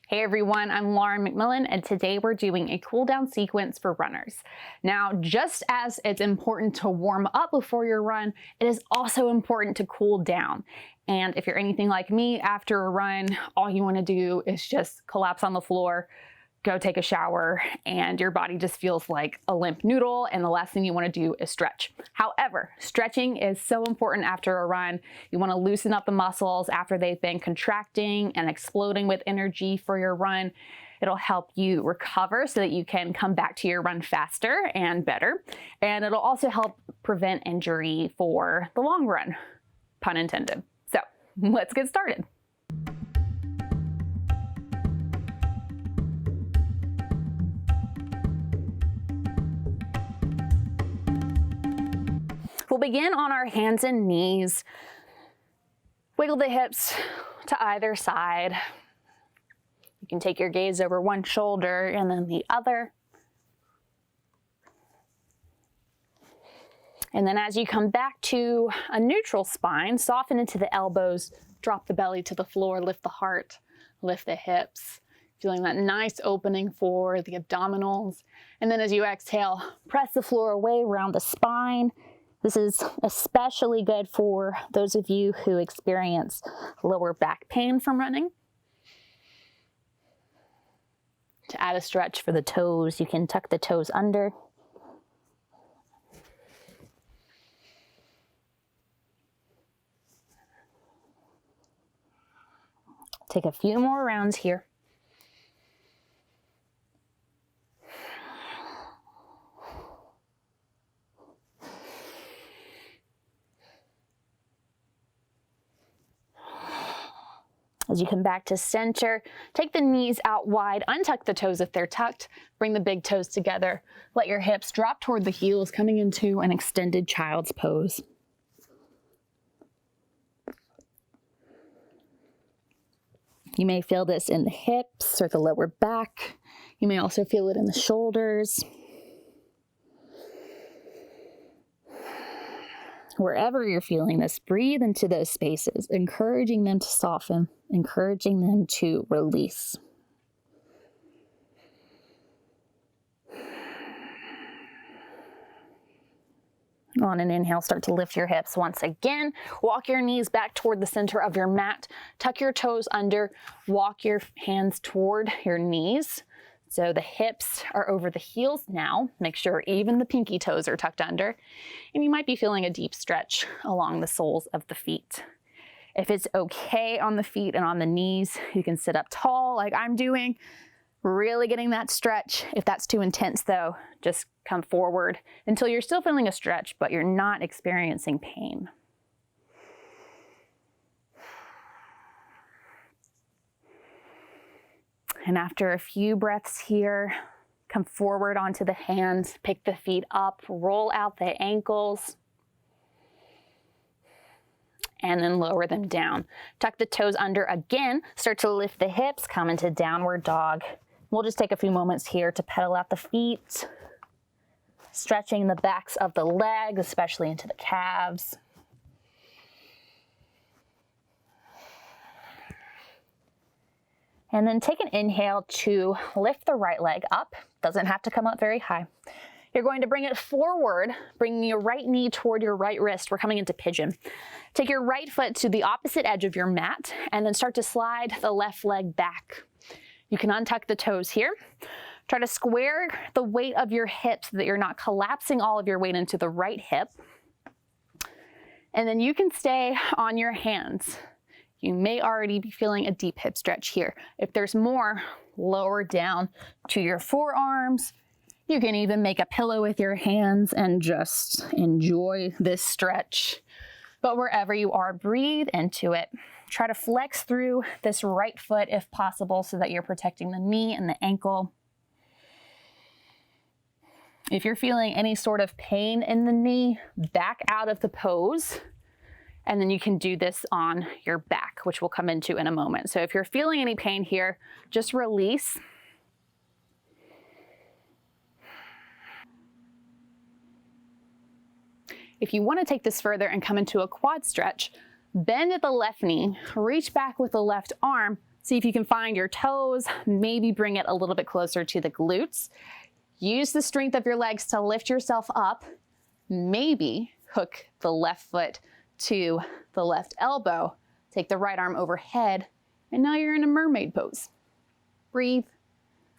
Hey everyone, I'm Lauren McMillan, and today we're doing a cool down sequence for runners. Now, just as it's important to warm up before your run, it is also important to cool down. And if you're anything like me, after a run, all you want to do is just collapse on the floor, go take a shower, and your body just feels like a limp noodle, and the last thing you want to do is stretch. However, stretching is so important after a run. You want to loosen up the muscles after they've been contracting and exploding with energy for your run. It'll help you recover so that you can come back to your run faster and better. And it'll also help prevent injury for the long run, pun intended. So let's get started. We'll begin on our hands and knees. Wiggle the hips to either side. You can take your gaze over one shoulder and then the other. And then as you come back to a neutral spine, soften into the elbows, drop the belly to the floor, lift the heart, lift the hips. Feeling that nice opening for the abdominals. And then as you exhale, press the floor away around the spine. This is especially good for those of you who experience lower back pain from running. To add a stretch for the toes, you can tuck the toes under. Take a few more rounds here. As you come back to center, take the knees out wide, untuck the toes if they're tucked, bring the big toes together, let your hips drop toward the heels, coming into an extended child's pose. You may feel this in the hips or the lower back. You may also feel it in the shoulders. Wherever you're feeling this, breathe into those spaces, encouraging them to soften, encouraging them to release. On an inhale, start to lift your hips once again. Walk your knees back toward the center of your mat. Tuck your toes under. Walk your hands toward your knees. So the hips are over the heels now. Make sure even the pinky toes are tucked under. And you might be feeling a deep stretch along the soles of the feet. If it's okay on the feet and on the knees, you can sit up tall like I'm doing, really getting that stretch. If that's too intense though, just come forward until you're still feeling a stretch, but you're not experiencing pain. And after a few breaths here, come forward onto the hands, pick the feet up, roll out the ankles, and then lower them down. Tuck the toes under again, start to lift the hips, come into downward dog. We'll just take a few moments here to pedal out the feet, stretching the backs of the legs, especially into the calves. And then take an inhale to lift the right leg up. Doesn't have to come up very high. You're going to bring it forward, bringing your right knee toward your right wrist. We're coming into pigeon. Take your right foot to the opposite edge of your mat and then start to slide the left leg back. You can untuck the toes here. Try to square the weight of your hips so that you're not collapsing all of your weight into the right hip. And then you can stay on your hands. You may already be feeling a deep hip stretch here. If there's more, lower down to your forearms. You can even make a pillow with your hands and just enjoy this stretch. But wherever you are, breathe into it. Try to flex through this right foot if possible so that you're protecting the knee and the ankle. If you're feeling any sort of pain in the knee, back out of the pose. And then you can do this on your back, which we'll come into in a moment. So if you're feeling any pain here, just release. If you want to take this further and come into a quad stretch, bend at the left knee, reach back with the left arm, See if you can find your toes, maybe bring it a little bit closer to the glutes. Use the strength of your legs to lift yourself up. Maybe hook the left foot to the left elbow. Take the right arm overhead, and now you're in a mermaid pose. Breathe,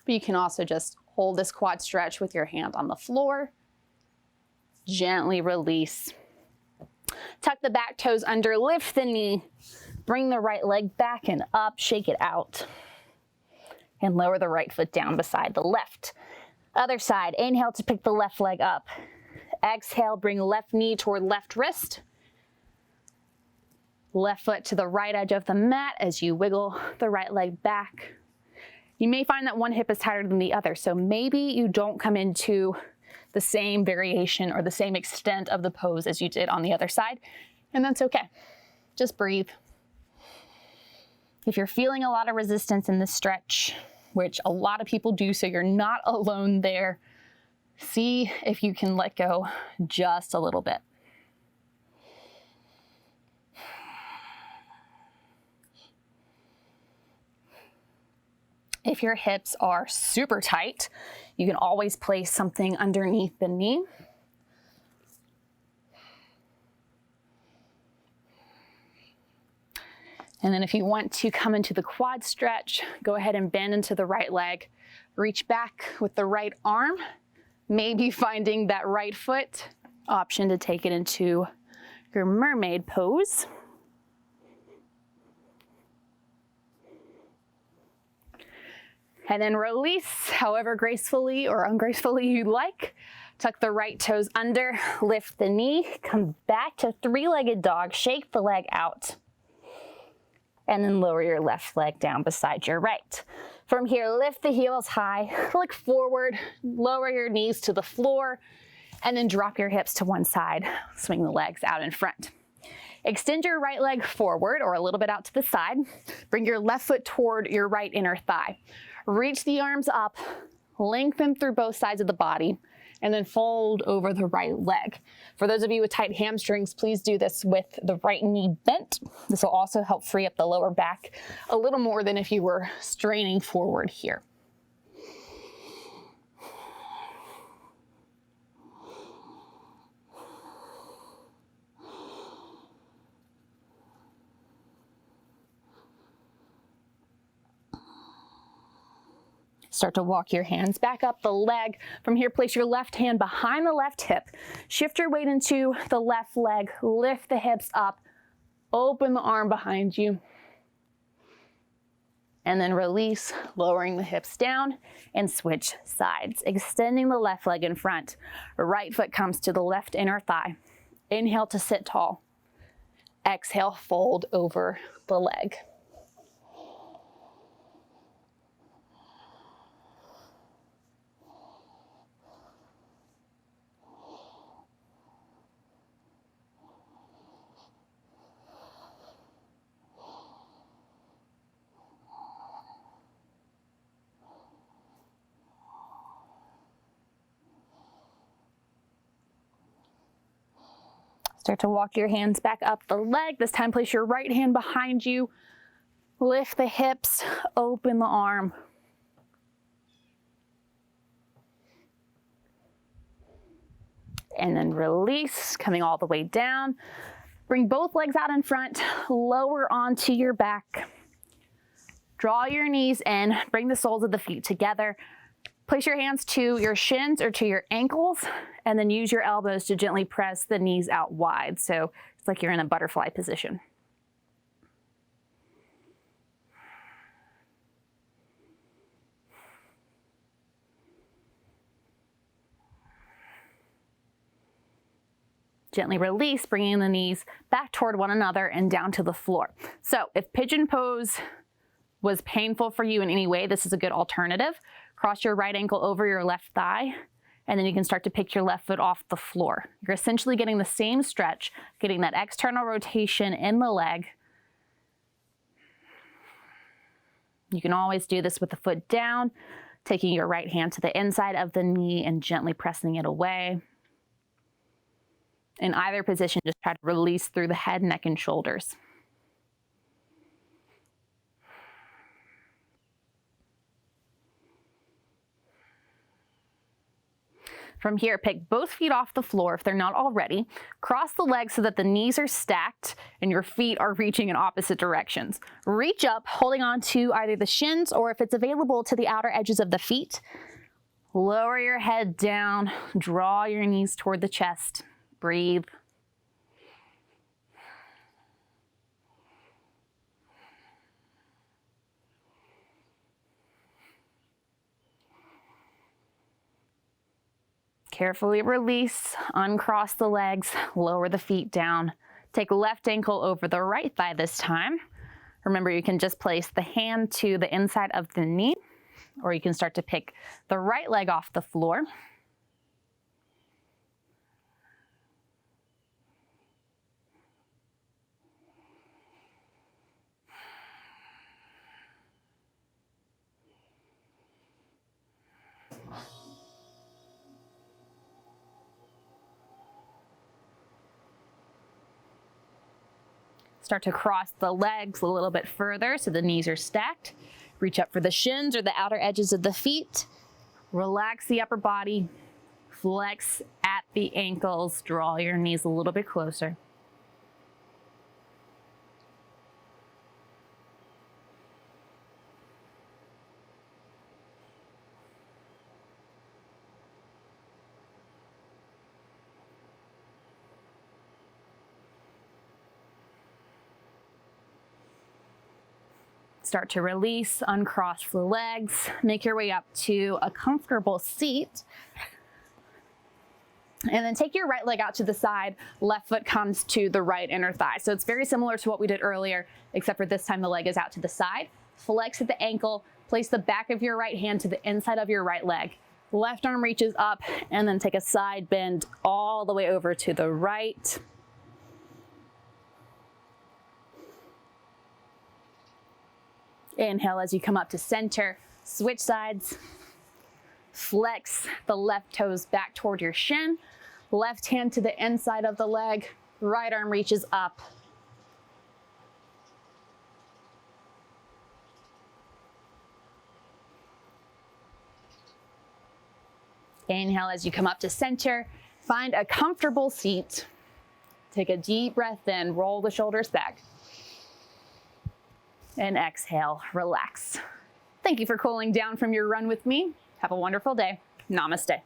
but you can also just hold this quad stretch with your hand on the floor. Gently release. Tuck the back toes under, lift the knee. Bring the right leg back and up, shake it out. And lower the right foot down beside the left. Other side, inhale to pick the left leg up. Exhale, bring left knee toward left wrist. Left foot to the right edge of the mat as you wiggle the right leg back. You may find that one hip is tighter than the other, so maybe you don't come into the same variation or the same extent of the pose as you did on the other side, and that's okay. Just breathe. If you're feeling a lot of resistance in this stretch, which a lot of people do, so you're not alone there, see if you can let go just a little bit. If your hips are super tight, you can always place something underneath the knee. And then if you want to come into the quad stretch, go ahead and bend into the right leg. Reach back with the right arm, maybe finding that right foot. Option to take it into your mermaid pose. And then release however gracefully or ungracefully you like. Tuck the right toes under, lift the knee, come back to three-legged dog, shake the leg out. And then lower your left leg down beside your right. From here, lift the heels high, look forward, lower your knees to the floor, and then drop your hips to one side, swing the legs out in front. Extend your right leg forward or a little bit out to the side. Bring your left foot toward your right inner thigh. Reach the arms up, lengthen through both sides of the body, and then fold over the right leg. For those of you with tight hamstrings, please do this with the right knee bent. This will also help free up the lower back a little more than if you were straining forward here. Start to walk your hands back up the leg. From here, place your left hand behind the left hip. Shift your weight into the left leg. Lift the hips up. Open the arm behind you. And then release, lowering the hips down and switch sides. Extending the left leg in front. Right foot comes to the left inner thigh. Inhale to sit tall. Exhale, fold over the leg. Start to walk your hands back up the leg. This time place your right hand behind you. Lift the hips, open the arm. And then release, coming all the way down. Bring both legs out in front, lower onto your back. Draw your knees in, bring the soles of the feet together. Place your hands to your shins or to your ankles, and then use your elbows to gently press the knees out wide. So it's like you're in a butterfly position. Gently release, bringing the knees back toward one another and down to the floor. So if pigeon pose was painful for you in any way, this is a good alternative. Cross your right ankle over your left thigh, and then you can start to pick your left foot off the floor. You're essentially getting the same stretch, getting that external rotation in the leg. You can always do this with the foot down, taking your right hand to the inside of the knee and gently pressing it away. In either position, just try to release through the head, neck, and shoulders. From here, pick both feet off the floor if they're not already. Cross the legs so that the knees are stacked and your feet are reaching in opposite directions. Reach up, holding on to either the shins or if it's available to the outer edges of the feet. Lower your head down, draw your knees toward the chest. Breathe. Carefully release, uncross the legs, lower the feet down. Take left ankle over the right thigh this time. Remember, you can just place the hand to the inside of the knee, or you can start to pick the right leg off the floor. Start to cross the legs a little bit further so the knees are stacked. Reach up for the shins or the outer edges of the feet. Relax the upper body. Flex at the ankles. Draw your knees a little bit closer. Start to release, uncross the legs, make your way up to a comfortable seat. And then take your right leg out to the side, left foot comes to the right inner thigh. So it's very similar to what we did earlier, except for this time the leg is out to the side. Flex at the ankle, place the back of your right hand to the inside of your right leg. Left arm reaches up, and then take a side bend all the way over to the right. Inhale as you come up to center, switch sides. Flex the left toes back toward your shin. Left hand to the inside of the leg. Right arm reaches up. Inhale as you come up to center. Find a comfortable seat. Take a deep breath in, roll the shoulders back. And exhale, relax. Thank you for cooling down from your run with me. Have a wonderful day. Namaste.